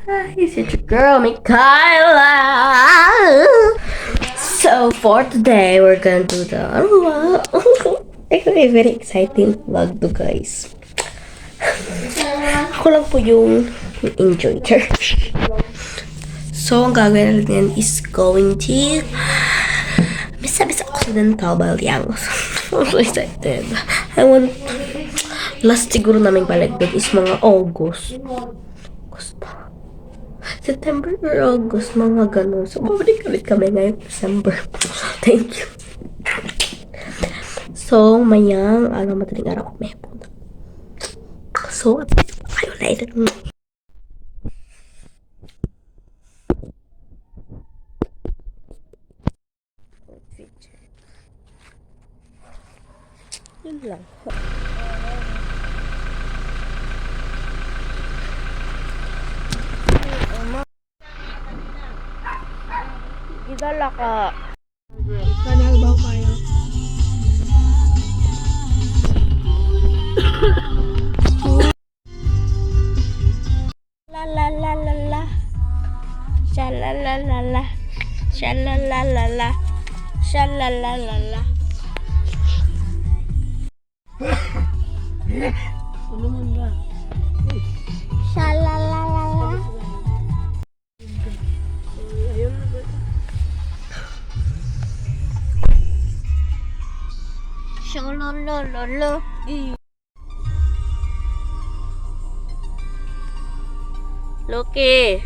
Guys, it's your girl, Mikayla. So for today, we're gonna do the actually very exciting vlog to guys. Ako lang po yung enjoy church. So ang gagawin natin is going to Miss Occidental Balyang. I'm so excited. I want last siguro namin balagbag is mga August pa. September or August, mga ganun. So, babalik ulit kami ngayong December. Thank you. So, mayang, madaling araw kami punta. So, kayo later. Yun lang. Gidala ka. Kanal ba kayo? La la la la la. Sha la la la la. Sha la la la la. Sha la la la la. Ano man ba? Sha la la la la. Ayun na ba? Sha la la la la. Loki.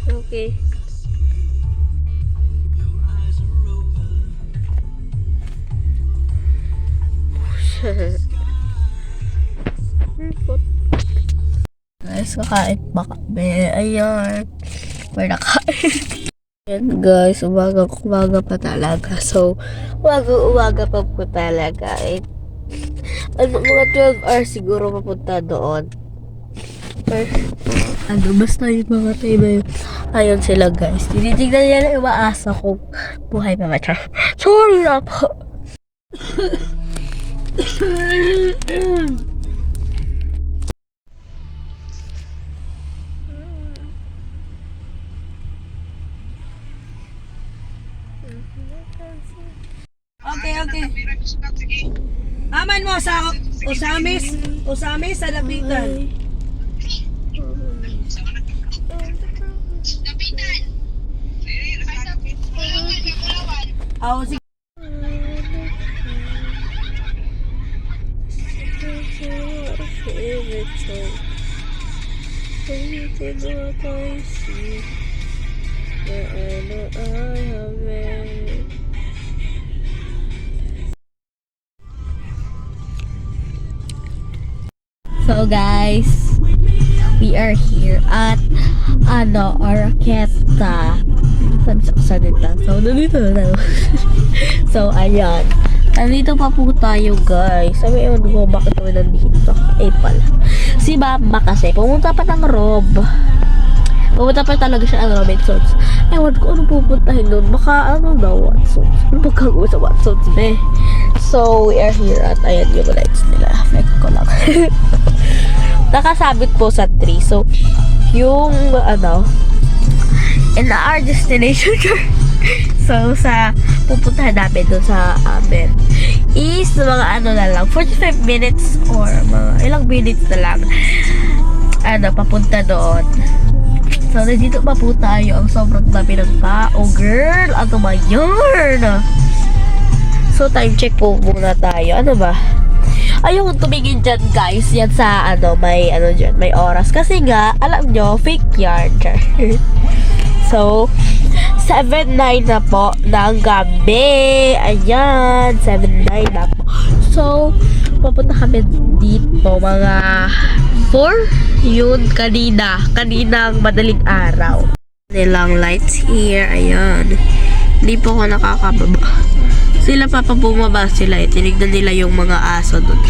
Okay. Guys, kakain pa kami. Ayan. May nakain. Ayan guys, umaga pa talaga. So, umaga pa po talaga. Mga 12 hours siguro papunta doon. Basta yung mga tayo. Ayun sila guys. Tinitignan nila na umaasa kung buhay pa ba. Sorry na po. Okay. Aman mo sa Osamis sa lapitan. Aw sige. So guys, we are here at Arqueta. Saan dito? So, nandito na tayo. So, ayan. Nandito pa po tayo guys. Sabi, ewan ko bakit kami nandito. Pala. Si Mama kasi, pumunta pa ng Rob. Pumunta pa talaga siya ng Robinsons. Ewan ko anong pupuntahin doon. Baka Watsons. Ano magkagawa sa Watsons, be? So, we are here at ayan yung lights nila. Like ko lang. Nakasabit po sa tree. So, yung in our destination so sa pupuntahan namin doon sa amin is mga na lang 45 minutes or mga ilang minutes na lang papunta doon. So nandito pa po tayo. Ang sobrang dami ng tao, girl. Ano ba yun? So time check po muna tayo. Ano ba? Ayun, tumingin dyan guys. Yan sa may dyan, may oras. Kasi nga, alam nyo, fake yarn. So, 7:09 na po ng gabi. Ayan, 7:09 na po. So, papunta kami dito mga 4. Yun, kaninang madaling araw. Nilang lights here. Ayan. Hindi po ako nakakababa. Sila bumaba sila. Tinignan nila yung mga aso doon.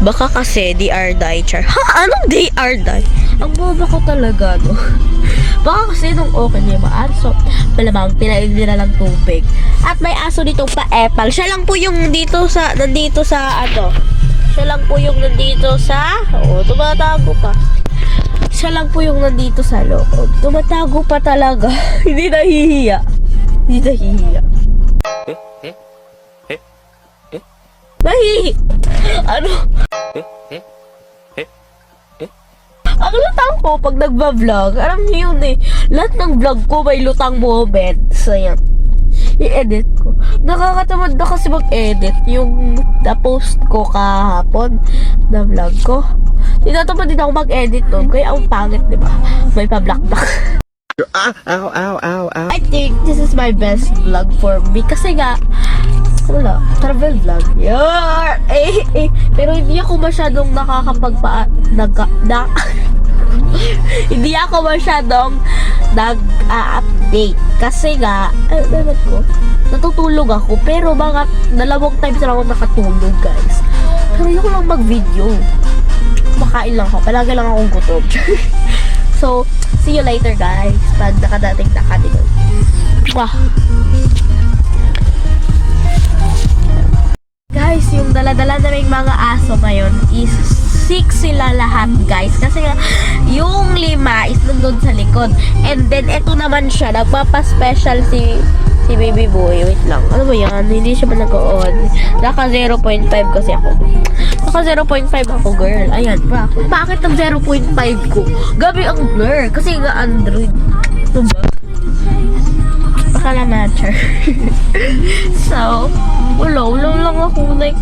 Baka kasi they are die, char. Ha? Anong they are die? Ang boba ko talaga, no? Baka kasi nung okay niya yung mga aso, malamang tinaig nila lang tubig. At may aso ditong pa-epal. Siya lang po yung nandito sa siya lang po yung nandito sa, tumatago pa. Siya lang po yung nandito sa loob. Tumatago pa talaga. Hindi nahihiya. Hindi nahihiya. Nahihi. Ano? Ang lutang ko pag nagba-vlog, alam niyo yun eh. Lahat ng vlog ko may lutang moment. So, yan. I-edit ko. Nakakatamad na kasi mag-edit. Yung na-post ko kahapon na vlog ko. Tinatamad din ako mag-edit nun. Kaya ang pangit, di ba? May pa-black-black. I think this is my best vlog for me. Kasi nga, wala, travel vlog. Pero hindi ako masyadong hindi ako masyadong nag-update. Kasi nga, dapat ko, natutulog ako. Pero mga 2 times na ako nakatulog, guys. Pero ayoko lang mag-video. Makain lang ako. Palagi lang akong gutom. So, see you later, guys. Pag nakadating na ka dito. Wah! Guys, yung dala-dala na mga aso ngayon is 6 sila lahat, guys. Kasi nga, yung 5 is nandun sa likod. And then, eto naman siya. Nagpapa-special si baby boy. Wait lang. Ano ba yan? Hindi siya ba nag-on? Naka 0.5 kasi ako. Naka 0.5 ako, girl. Ayan. Bakit ang 0.5 ko? Gabi ang blur. Kasi nga Android. Ito ba? Baka na matcher. So, wala lang ako. Like,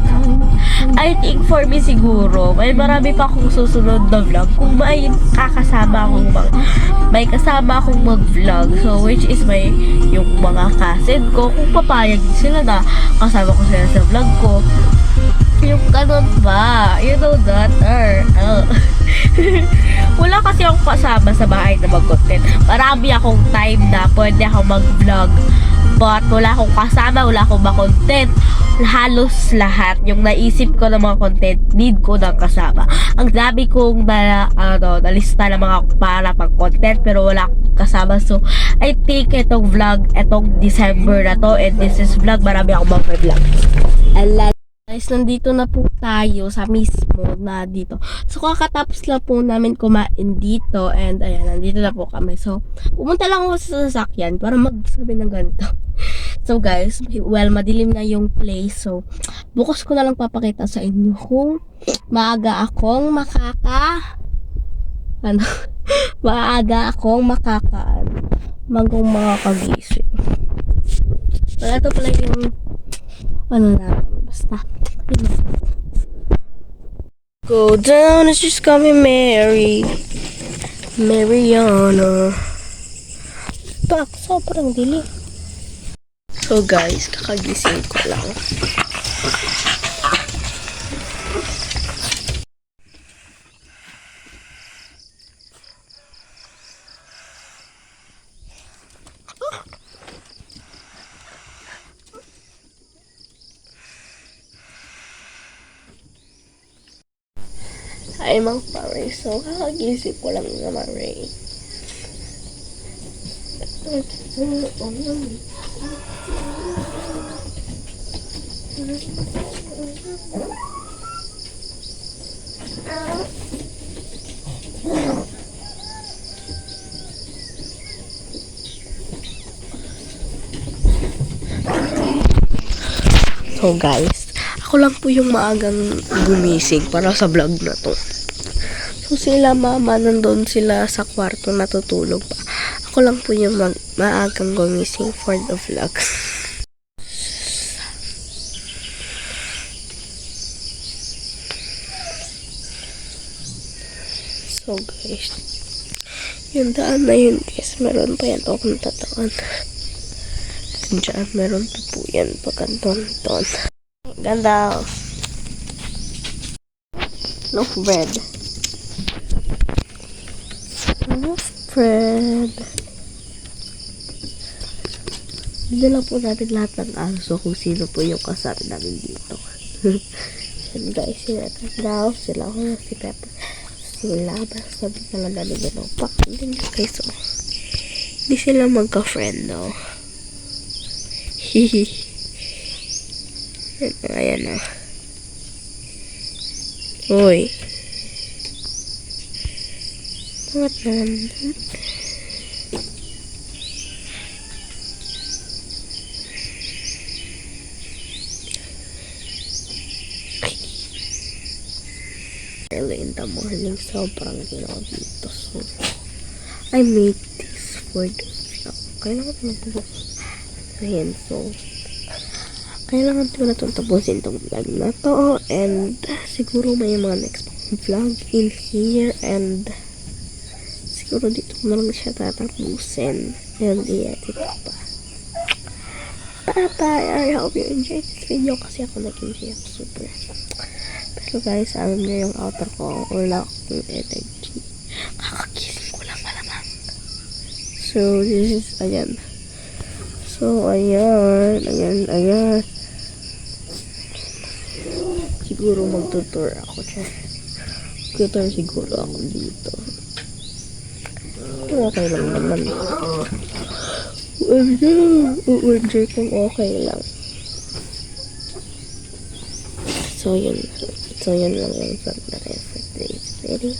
I think for me siguro, may marami pa akong susunod na vlog. Kung may kasama akong mag-vlog. So, which is yung mga cousin ko. Kung papayag sila na kasama ko sila sa vlog ko. Yung ganun ba? You know that? Wala kasi akong kasama sa bahay na mag-content. Marami akong time na pwede akong mag-vlog. But wala akong kasama, wala akong ma-content. Halos lahat yung naisip ko ng mga content, need ko ng kasama. Ang dami kong nalista ng mga para pang content, pero wala akong kasama. So, I think itong vlog, itong December na to, and this is vlog, marami akong mga vlog. Guys, nandito na po tayo sa mismo na dito. So, kakatapos lang po namin kumain dito. And, ayan, nandito na po kami. So, pumunta lang ako sa sasakyan para magsabi ng ganito. So, guys, well, madilim na yung place. So, bukas ko na lang papakita sa inyo kung maaga akong makakagising. So, ito pala yung basta. Go down, it's just call me Mariana. Pak, sobrang dilim. So guys, kakagising ko lang. Ay, Mang Pare. So, kakagisip ko lang naman, Ray. So, guys, ako lang po yung maagang gumising para sa vlog na to. So, sila mama, nandun sila sa kwarto natutulog pa. Ako lang po yung maagang gumising for the vlog. So, guys, yung daan na yun, guys, meron pa yan akong tataan. Diyan, meron pa po yan pagkanton-ton. Ganda. Loaf bread. Loaf bread. Dito lang po natin lahat ng aso kung sino po yung kasama namin dito. Yan guys, sila daw, sila ako, si Pepper. Sila, basta bigla lang namin yun. Pak, din guys, so. Hindi sila magka-friend, no? Hihi. Ayan na. Uy. What naman? Early in the morning, sobrang ginawa dito. So, I made this for the vlog. Kailangan ko na ito. Ayan, so, kailangan ko na ito tapusin itong vlog na to. And, siguro may mga next vlog in here. And, siguro dito ko na lang siya tatapusin. And, i-edit ko pa. Bye-bye! I hope you enjoyed this video kasi ako nag-enjoy ako super. Pero guys, alam niyo yung outer ko. Wala akong energy. Kakagising ko lang malamang. So, this is, ayan. So, ayan. Siguro magtutour ako siya. Tutor siguro ako dito. Okay lang naman. Enjoy kung okay lang. So, yun lang yung vlog na rin for today's video.